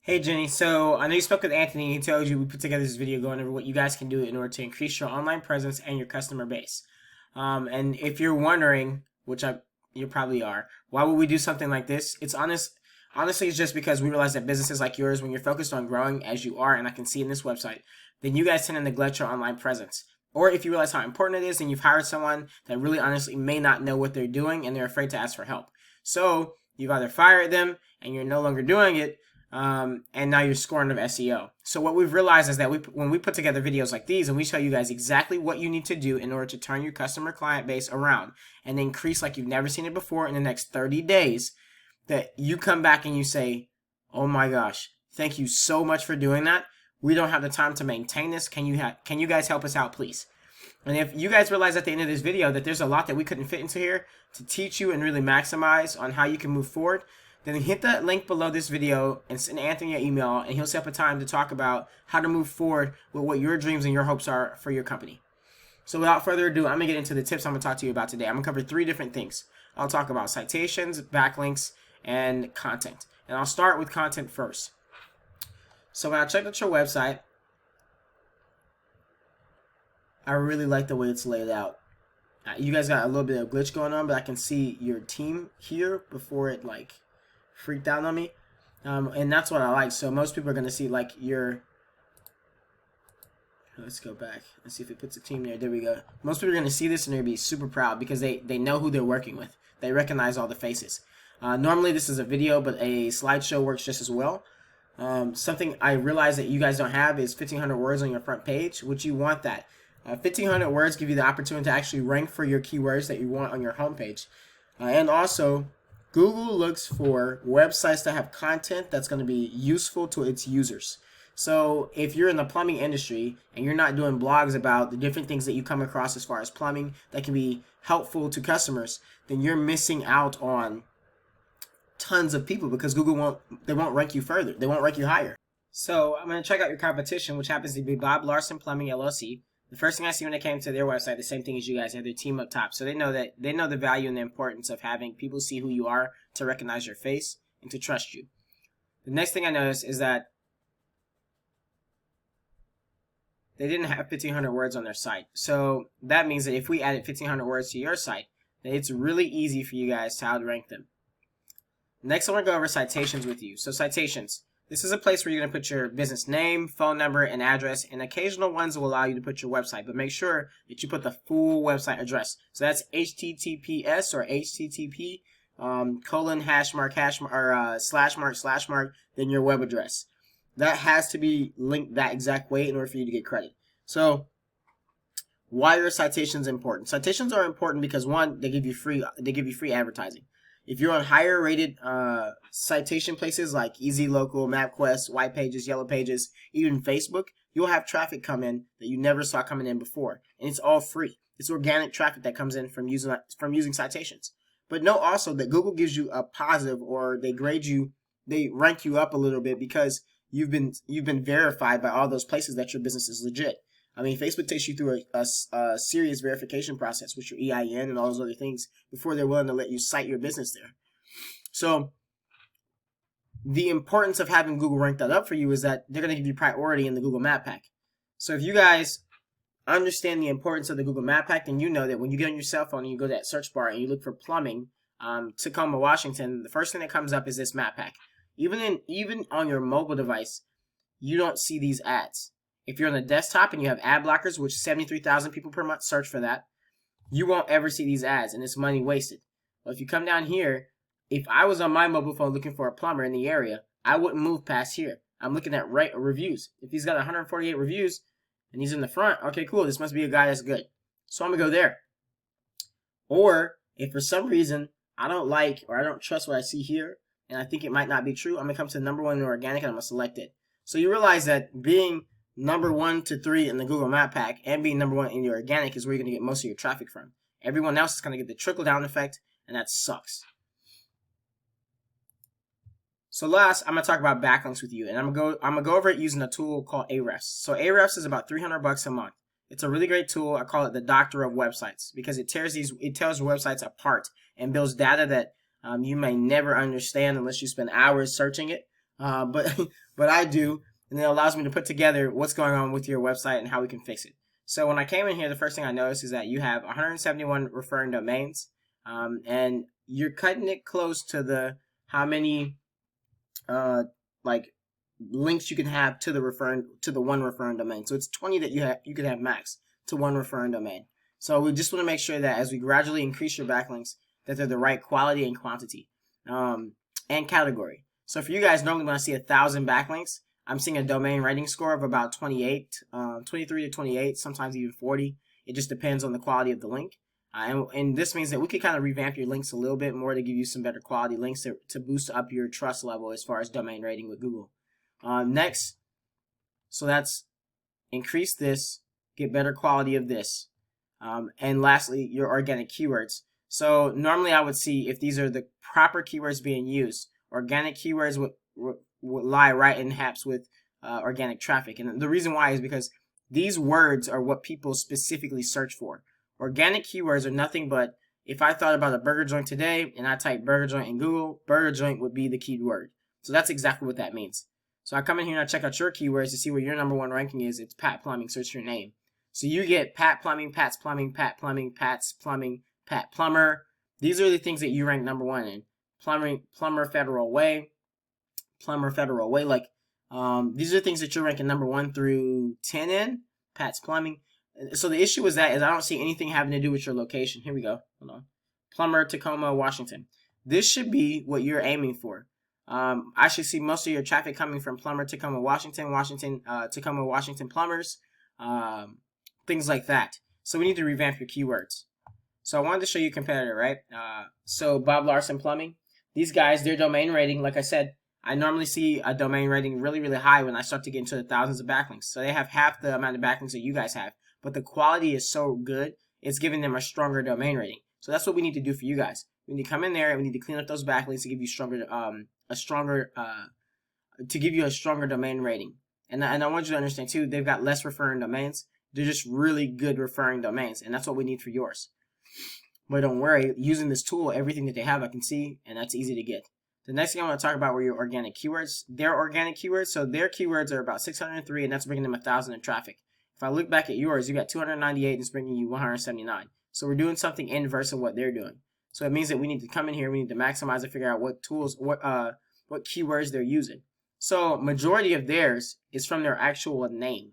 Hey Jenny, so I know you spoke with Anthony. He told you we put together this video going over what you guys can do in order to increase your online presence and your customer base. And if you're wondering, you probably are, why would we do something like this? Honestly, it's just because we realize that businesses like yours, when you're focused on growing as you are, and I can see in this website, then you guys tend to neglect your online presence. Or if you realize how important it is, and you've hired someone that really honestly may not know what they're doing, and they're afraid to ask for help. So you've either fired them and you're no longer doing it, and now you're scoring of SEO. So what we've realized is that when we put together videos like these and we show you guys exactly what you need to do in order to turn your customer client base around and increase like you've never seen it before in the next 30 days, that you come back and you say, oh my gosh, thank you so much for doing that. We don't have the time to maintain this. Can you guys help us out, please? And if you guys realize at the end of this video that there's a lot that we couldn't fit into here to teach you and really maximize on how you can move forward, then hit that link below this video and send Anthony an email, and he'll set up a time to talk about how to move forward with what your dreams and your hopes are for your company. So without further ado, I'm going to get into the tips I'm going to talk to you about today. I'm going to cover 3 different things. I'll talk about citations, backlinks, and content. And I'll start with content first. So when I checked out your website, I really like the way it's laid out. You guys got a little bit of glitch going on, but I can see your team here before it freaked out on me, and that's what I like. So most people are going to see let's go back and see if it puts a team there. There we go. Most people are going to see this and they'll be super proud because they know who they're working with. They recognize all the faces. Normally this is a video, but a slideshow works just as well. Something I realize that you guys don't have is 1,500 words on your front page, which you want that. 1,500 words give you the opportunity to actually rank for your keywords that you want on your homepage. And also, Google looks for websites that have content that's going to be useful to its users. So if you're in the plumbing industry and you're not doing blogs about the different things that you come across as far as plumbing that can be helpful to customers, then you're missing out on tons of people because Google won't rank you further. They won't rank you higher. So I'm going to check out your competition, which happens to be Bob Larson Plumbing LLC. The first thing I see when I came to their website, the same thing as you guys, they have their team up top. So they know the value and the importance of having people see who you are, to recognize your face, and to trust you. The next thing I noticed is that they didn't have 1,500 words on their site. So that means that if we added 1,500 words to your site, then it's really easy for you guys to outrank them. Next, I want to go over citations with you. So citations. This is a place where you're going to put your business name, phone number, and address, and occasional ones will allow you to put your website, but make sure that you put the full website address. So that's HTTPS or HTTP colon // then your web address. That has to be linked that exact way in order for you to get credit. So why are citations important? Citations are important because, one, they give you free advertising. If you're on higher rated citation places like Easy Local, MapQuest, White Pages, Yellow Pages, even Facebook, you'll have traffic come in that you never saw coming in before. And it's all free. It's organic traffic that comes in from using citations. But know also that Google gives you a positive, or they rank you up a little bit because you've been verified by all those places that your business is legit. I mean, Facebook takes you through a serious verification process with your EIN and all those other things before they're willing to let you cite your business there. So the importance of having Google rank that up for you is that they're going to give you priority in the Google Map Pack. So if you guys understand the importance of the Google Map Pack, then you know that when you get on your cell phone and you go to that search bar and you look for plumbing, Tacoma, Washington, the first thing that comes up is this Map Pack. Even on your mobile device, you don't see these ads. If you're on the desktop and you have ad blockers, which 73,000 people per month search for that, you won't ever see these ads, and it's money wasted. But if you come down here, if I was on my mobile phone looking for a plumber in the area, I wouldn't move past here. I'm looking at reviews. If he's got 148 reviews and he's in the front, okay, cool, this must be a guy that's good. So I'm going to go there. Or if for some reason I don't like or I don't trust what I see here and I think it might not be true, I'm going to come to the number 1 in organic and I'm going to select it. So you realize that being number 1 to 3 in the Google Map Pack and being number 1 in your organic is where you're going to get most of your traffic from. Everyone else is going to get the trickle down effect, and that sucks. So last, I'm going to talk about backlinks with you, and I'm going to go over it using a tool called Ahrefs. So Ahrefs is about $300 a month. It's a really great tool. I call it the doctor of websites because it tells websites apart and builds data that you may never understand unless you spend hours searching it. but but I do, and it allows me to put together what's going on with your website and how we can fix it. So when I came in here, the first thing I noticed is that you have 171 referring domains, and you're cutting it close to the how many like links you can have to the one referring domain. So it's 20 that you could have max to one referring domain. So we just want to make sure that as we gradually increase your backlinks, that they're the right quality and quantity, and category. So for you guys, normally when I see 1,000 backlinks, I'm seeing a domain rating score of about 28, 23 to 28, sometimes even 40. It just depends on the quality of the link. And this means that we could kind of revamp your links a little bit more to give you some better quality links to boost up your trust level as far as domain rating with Google. Next, so that's increase this, get better quality of this. And lastly, your organic keywords. So normally I would see if these are the proper keywords being used. Organic keywords would lie right in haps with organic traffic. And the reason why is because these words are what people specifically search for. Organic keywords are nothing but, if I thought about a burger joint today and I type burger joint in Google, burger joint would be the keyword. So that's exactly what that means. So I come in here and I check out your keywords to see where your #1 ranking is. It's Pat Plumbing. Search your name. So you get Pat Plumbing, Pat's Plumbing, Pat Plumbing, Pat's Plumbing, Pat Plumber. These are the things that you rank #1 in. Plumber Federal Way, Plumber Federal Way. Like, these are things that you're ranking #1 through 10 in. Pat's Plumbing. So the issue is I don't see anything having to do with your location. Here we go. Hold on. Plumber, Tacoma, Washington. This should be what you're aiming for. I should see most of your traffic coming from Plumber, Tacoma, Washington, Tacoma, Washington plumbers, things like that. So we need to revamp your keywords. So I wanted to show you a competitor, right? So Bob Larson Plumbing. These guys, their domain rating, like I said, I normally see a domain rating really, really high when I start to get into the thousands of backlinks. So they have half the amount of backlinks that you guys have. But the quality is so good, it's giving them a stronger domain rating. So that's what we need to do for you guys. We need to come in there and we need to clean up those backlinks to give you a stronger domain rating. And I want you to understand too, they've got less referring domains. They're just really good referring domains, and that's what we need for yours. But don't worry, using this tool, everything that they have I can see, and that's easy to get. The next thing I want to talk about were your organic keywords. Their organic keywords, so their keywords are about 603, and that's bringing them 1,000 in traffic. If I look back at yours, you got 298 and it's bringing you 179. So we're doing something inverse of what they're doing. So it means that we need to come in here, we need to maximize and figure out what tools, what keywords they're using. So majority of theirs is from their actual name,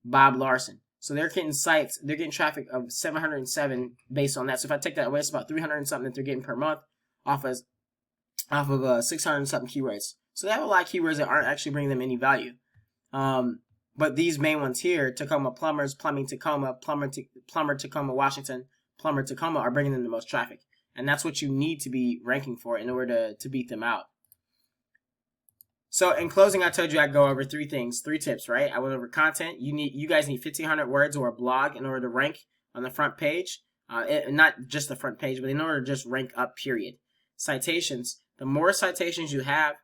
Bob Larson. So they're getting sites, they're getting traffic of 707 based on that. So if I take that away, it's about 300 and something that they're getting per month off of 600 and something keywords. So they have a lot of keywords that aren't actually bringing them any value. But these main ones here, Tacoma Plumbers, Plumbing Tacoma, Plumber Tacoma, Washington, Plumber Tacoma, are bringing them the most traffic. And that's what you need to be ranking for in order to beat them out. So in closing, I told you I'd go over 3 tips, right? I went over content. You guys need 1,500 words or a blog in order to rank on the front page. Not just the front page, but in order to just rank up, period. Citations. The more citations you have,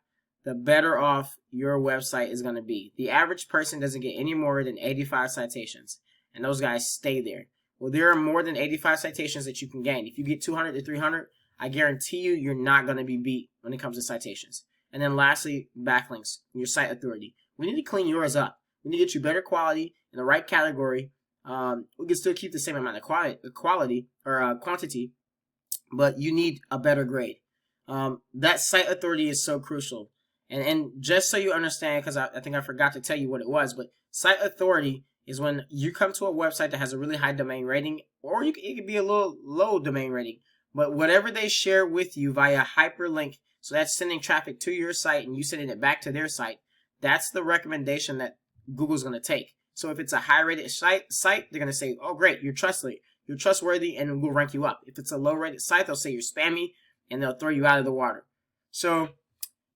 the better off your website is going to be. The average person doesn't get any more than 85 citations, and those guys stay there. Well, there are more than 85 citations that you can gain. If you get 200 to 300, I guarantee you're not going to be beat when it comes to citations. And then lastly, backlinks, your site authority. We need to clean yours up. We need to get you better quality in the right category. We can still keep the same amount of quantity, but you need a better grade. That site authority is so crucial. And just so you understand, because I think I forgot to tell you what it was, but site authority is when you come to a website that has a really high domain rating, or it could be a little low domain rating, but whatever they share with you via hyperlink, so that's sending traffic to your site and you sending it back to their site, that's the recommendation that Google's going to take. So if it's a high-rated site, they're going to say, oh, great, you're trustworthy, and we'll rank you up. If it's a low-rated site, they'll say you're spammy, and they'll throw you out of the water. So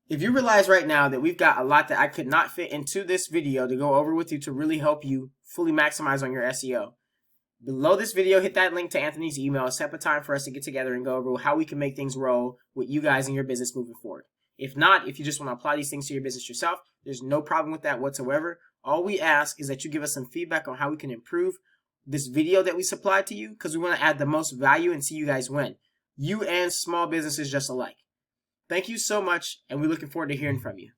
if you realize right now that we've got a lot that I could not fit into this video to go over with you to really help you fully maximize on your SEO, below this video, hit that link to Anthony's email. Set up a time for us to get together and go over how we can make things roll with you guys and your business moving forward. If not, if you just want to apply these things to your business yourself, there's no problem with that whatsoever. All we ask is that you give us some feedback on how we can improve this video that we supplied to you, because we want to add the most value and see you guys win. You and small businesses just alike. Thank you so much, and we're looking forward to hearing from you.